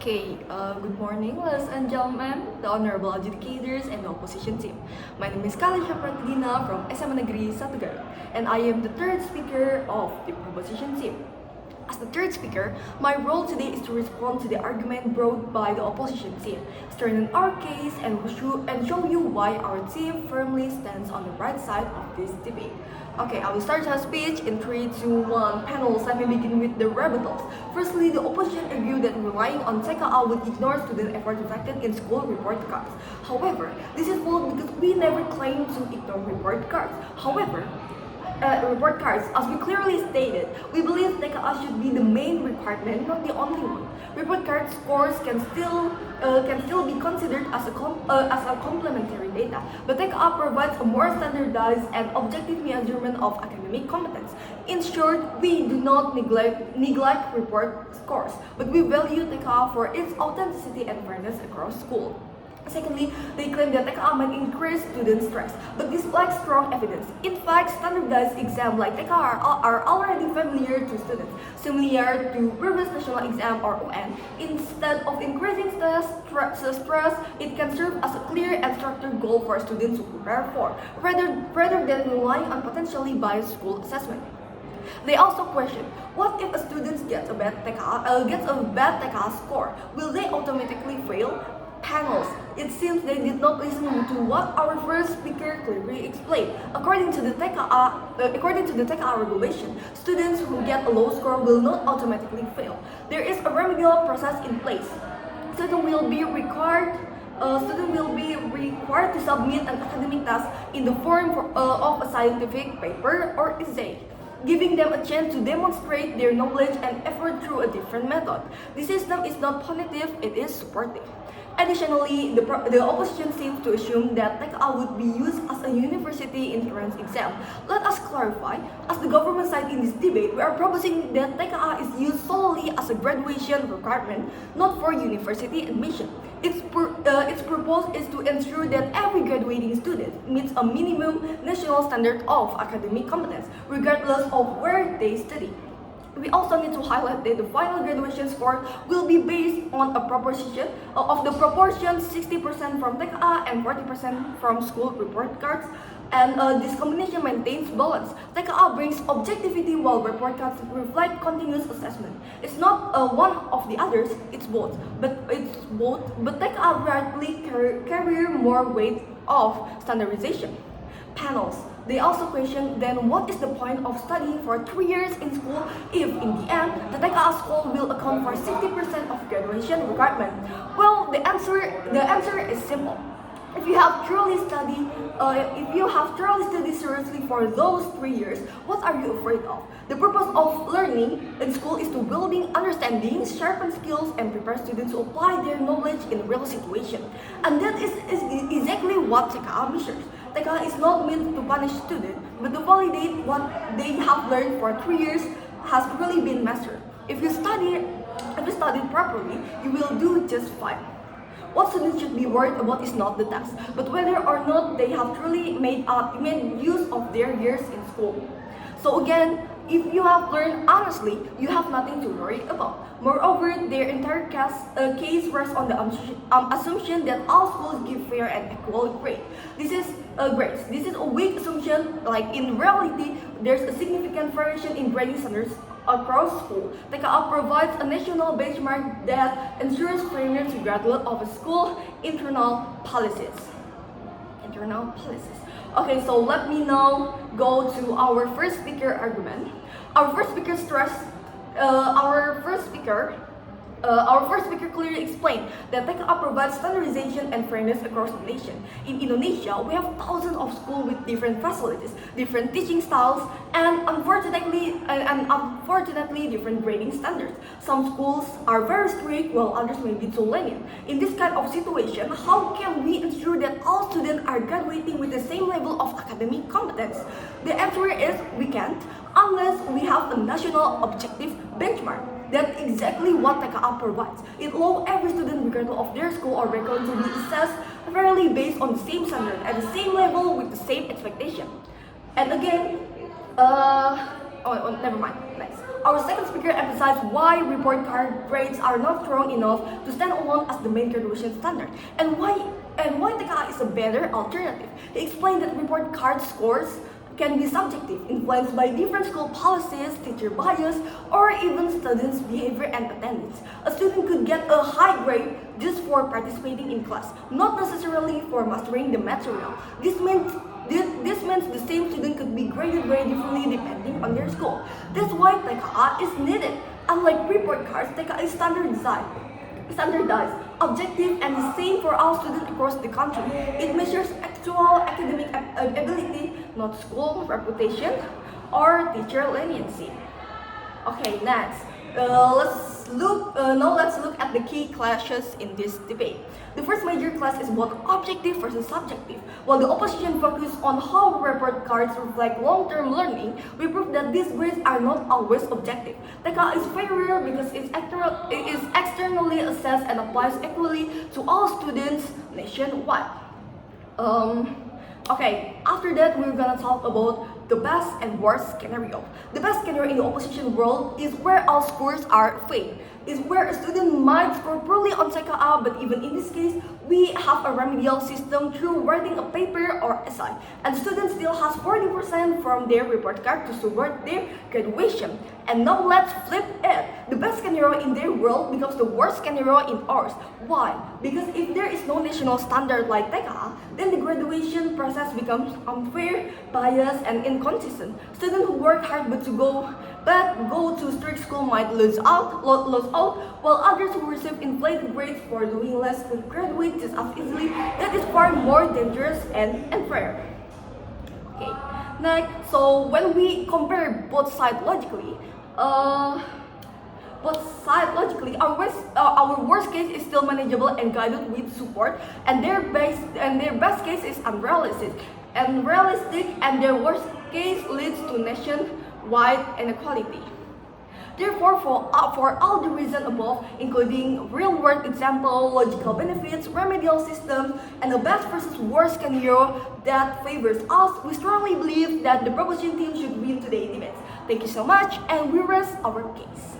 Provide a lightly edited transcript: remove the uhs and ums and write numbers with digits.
Good morning, ladies and gentlemen, the honorable adjudicators and the opposition team. My name is Kalisha Pratlina from SMAN Negeri 1 Garut, and I am the third speaker of the proposition team. As the third speaker, my role today is to respond to the argument brought by the opposition team, strengthen our case, and show you why our team firmly stands on the right side of this debate. Okay, I will start my speech in 3, 2, 1. Panels, let me begin with the rebuttals. Firstly, the opposition argued that relying on TKA would ignore student effort reflected in school report cards. However, this is false because we never claimed to ignore report cards. Report cards, as we clearly stated, we believe TKA should be the main requirement, not the only one. Report card scores can still be considered as a complementary data, but TKA provides a more standardized and objective measurement of academic competence. In short, we do not neglect report scores, but we value TKA for its authenticity and fairness across school. Secondly, they claim that TKA might increase student stress, but this lacks strong evidence. In fact, standardized exams like TKA are already familiar to students, similar to previous national exam or UN. Instead of increasing stress, it can serve as a clear and structured goal for students to prepare for, rather than relying on potentially biased school assessment. They also question, what if a student gets a bad TKA score? Will they automatically fail? Panels, it seems they did not listen to what our first speaker clearly explained. According to the TKA regulation, students who get a low score will not automatically fail. There is a remedial process in place. Students will be required to submit an academic task in the form of a scientific paper or essay, giving them a chance to demonstrate their knowledge and effort through a different method. The system is not punitive, it is supportive. Additionally, the opposition seems to assume that TKA would be used as a university entrance exam. Let us clarify, as the government side in this debate, we are proposing that TKA is used solely as a graduation requirement, not for university admission. Its purpose is to ensure that every graduating student meets a minimum national standard of academic competence, regardless of where they study. We also need to highlight that the final graduation score will be based on a proportion 60% from TKA and 40% from school report cards, and this combination maintains balance. TKA brings objectivity while report cards reflect continuous assessment. It's not one of the others, it's both. But TKA rightly carry more weight of standardization. Panels, they also question, then what is the point of studying for 3 years in school if in the end the TKA score will account for 60% of graduation requirement? Well, the answer is simple. If you have truly studied seriously for those 3 years, what are you afraid of? The purpose of learning in school is to building understanding, sharpen skills, and prepare students to apply their knowledge in real situation. And that is exactly what TKA measures. TKA is not meant to punish students, but to validate what they have learned for 3 years has really been mastered. If you study properly, you will do just fine. What students should be worried about is not the test, but whether or not they have truly made use of their years in school. So again, if you have learned honestly, you have nothing to worry about. Moreover, their entire case rests on the assumption that all schools give fair and equal grades. This is a weak assumption. Like in reality, there's a significant variation in grading standards across school. TKA provides a national benchmark that ensures fairness regardless of a school internal policies. Okay, so let me now go to our first speaker argument. Our first speaker clearly explained that TKA provides standardization and fairness across the nation. In Indonesia, we have thousands of schools with different facilities, different teaching styles, and unfortunately different grading standards. Some schools are very strict while others may be too lenient. In this kind of situation, how can we ensure that all students are graduating with the same level of academic competence? The answer is we can't, unless we have a national objective benchmark. That's exactly what TKA provides. It allows every student, regardless of their school or background, to be assessed fairly based on the same standard, at the same level, with the same expectation. And again, never mind. Next. our second speaker emphasized why report card grades are not strong enough to stand alone as the main graduation standard, and why TKA is a better alternative. He explained that report card scores can be subjective, influenced by different school policies, teacher bias, or even students' behavior and attendance. A student could get a high grade just for participating in class, not necessarily for mastering the material. This means the same student could be graded very differently depending on their school. That's why TKA is needed. Unlike report cards, TKA is standardized, objective, and the same for all students across the country. It measures actual academic ability, not school reputation or teacher leniency. Okay, next. Now let's look at the key clashes in this debate. The first major clash is about objective versus subjective. While the opposition focuses on how report cards reflect long-term learning, we prove that these grades are not always objective. TKA is superior because it is externally assessed and applies equally to all students nationwide. Okay, after that we're gonna talk about the best and worst scenario. The best scenario in the opposition world is where all scores are fake. Is where a student might score poorly on TKA, but even in this case, we have a remedial system through writing a paper or essay, and the student still has 40% from their report card to support their graduation. And now let's flip it. The best scenario in their world becomes the worst scenario in ours. Why? Because if there is no national standard like TKA, then the graduation process becomes unfair, biased, and inconsistent. Students who work hard but go to strict school might lose out, while others who receive inflated grades for doing less could graduate just as easily. That is far more dangerous and unfair. Okay, next, so when we compare both sides logically, our worst case is still manageable and guided with support, and their best case is unrealistic, and their worst case leads to nationwide inequality. Therefore, for all the reasons above, including real-world example, logical benefits, remedial systems, and the best versus worst scenario that favors us, we strongly believe that the proposition team should win today's debate. Thank you so much, and we rest our case.